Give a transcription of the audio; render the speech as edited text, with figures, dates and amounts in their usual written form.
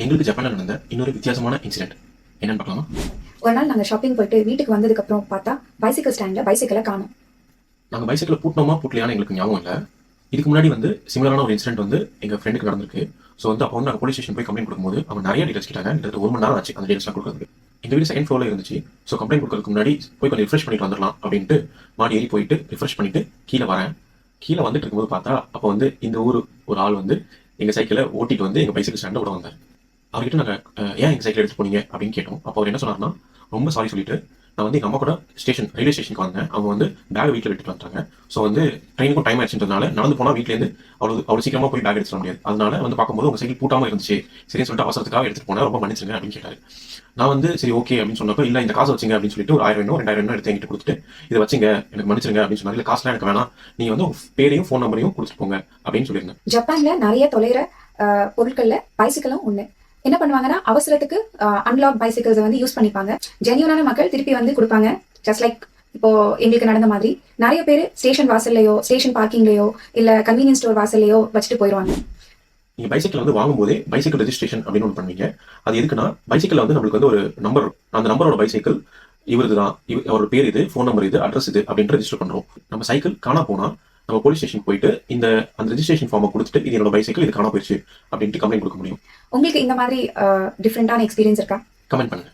எங்களுக்கு ஜப்பான்ல நடந்த இன்னொரு வித்தியாசமான இன்சிடென்ட் என்னன்னு பார்க்கலாமா? ஒரு நாள் நாங்கள் ஷாப்பிங் போயிட்டு வீட்டுக்கு வந்ததுக்கப்புறம் பார்த்தா பைசிக்கல் ஸ்டாண்டில் பைசிக்கலை காணும். நாங்கள் பைசைக்கில் பூட்டினோமா பூட்டலையான்னு எங்களுக்கு ஞாபகம் இல்லை. இதுக்கு முன்னாடி சிமிலரான ஒரு இன்சிடென்ட் எங்கள் ஃப்ரெண்டுக்கு நடந்திருக்கு. ஸோ அப்போ நாங்கள் போலீஸ் ஸ்டேஷன் போய் கம்ப்ளைண்ட் கொடுக்கும்போது அவங்க நிறைய டீட்டெயில்ஸ் கேட்டாங்க. கிட்டத்தட்ட 1 மணி நேரம் ஆச்சு அந்த டீட்டெயில்ஸ்லாம் கொடுக்குறதுக்கு. எங்கள் வீடு செகண்ட் ஃப்ளோரில் இருந்துச்சு. ஸோ கம்ப்ளைண்ட் கொடுக்கறதுக்கு முன்னாடி போய் கொஞ்சம் ரிஃப்ரெஷ் பண்ணிட்டு வந்துடலாம் அப்படின்ட்டு மாடி ஏறி போயிட்டு ரிஃப்ரெஷ் பண்ணிட்டு கீழே வரேன். கீழே வந்துட்டு இருக்கும்போது பார்த்தா அப்போ இந்த ஒரு ஆள் எங்கள் சைக்கிளை ஓட்டிட்டு எங்கள் பைசைக்கிள் ஸ்டாண்டை விட வந்தார். அவர்கிட்ட நாங்கள் ஏன் எங்கள் சைக்கிள் எடுத்து போனீங்க அப்படின்னு கேட்டோம். அப்போ அவர் என்ன சொன்னார்னா, ரொம்ப சாரி சொல்லிட்டு நான் எங்கள் அம்மா கூட ரயில்வே ஸ்டேஷனுக்கு வந்தேன். அவங்க பேக் வீட்டில் விட்டுட்டு வந்துட்டாங்க. ஸோ ட்ரெயினுக்கும் டைம் ஆச்சுன்றதுனால நடந்து போனால் வீட்டிலேருந்து அவ்வளோ சீக்கிரமாக போய் பேக் எடுத்துட முடியாது. அதனால பார்க்கும்போது உங்கள் சைக்கிள் பூட்டாமல் இருந்துச்சு, சரின்னு சொல்லிட்டு அவசரத்துக்காக எடுத்துட்டு போனேன், ரொம்ப மன்னிச்சுங்க அப்படின்னு கேட்டார். நான் சரி ஓகே அப்படின்னு சொன்னப்போ, இல்லை இந்த காசு வச்சுங்க அப்படின்னு சொல்லிட்டு ஒரு 1000 2000 எடுத்து என்கிட்ட கொடுத்துட்டு, இதை வச்சுங்க எனக்கு மன்னிச்சுங்க அப்படின்னு சொன்னாங்க. இல்லை காசுலாம் எனக்கு வேணாம், நீங்கள் உங்கள் பேரையும் ஃபோன் நம்பரையும் கொடுத்துட்டு போங்க அப்படின்னு சொல்லியிருந்தேன். ஜப்பான்ல நிறைய தொலைற பொருட்கள்ல பைசிக்கலும் ஒண்ணு. என்ன பண்ணுவாங்கன்னா, அவசரத்துக்கு அன்லாக் பைசிக்கல்ஸ் யூஸ் பண்ணிப்பாங்க. ஜென்யூனான மக்கள் திருப்பி கொடுப்பாங்க. ஜஸ்ட் லைக் இப்போ எங்களுக்கு நடந்த மாதிரி நிறைய பேர் ஸ்டேஷன் வாசல்லையோ, ஸ்டேஷன் பார்க்கிங்லயோ, இல்ல கன்வீனியன்ஸ் ஸ்டோர் வாசல்லையோ வச்சுட்டு போயிடுவாங்க. நீங்க பைசைக்கிள் வாங்கும்போதே பைசைக்கிள் ரெஜிஸ்ட்ரேஷன் அப்படின்னு ஒன்று பண்ணுவீங்க. அது எதுக்குன்னா, பைசைக்கிள் நம்மளுக்கு ஒரு நம்பர், அந்த நம்பரோட பைசைக்கிள் இவருதுதான், அவரோட பேர் இது, ஃபோன் நம்பர் இது, அட்ரஸ் இது அப்படின்ட்டு ரெஜிஸ்டர் பண்றோம். நம்ம சைக்கிள் காணா போனா நம்ம போலீஸ் ஸ்டேஷன் போயிட்டு அந்த ரெஜிஸ்ட்ரேஷன் ஃபார்மை கொடுத்துட்டு, இது என்னோட பைசைக்கிள், இது காணா போயிடுச்சு அப்படின்ட்டு கம்ப்ளைண்ட் கொடுக்க முடியும். உங்களுக்கு இந்த மாதிரி டிஃப்ரெண்டான எக்ஸ்பீரியன்ஸ் இருக்கா? கமெண்ட் பண்ணுங்க.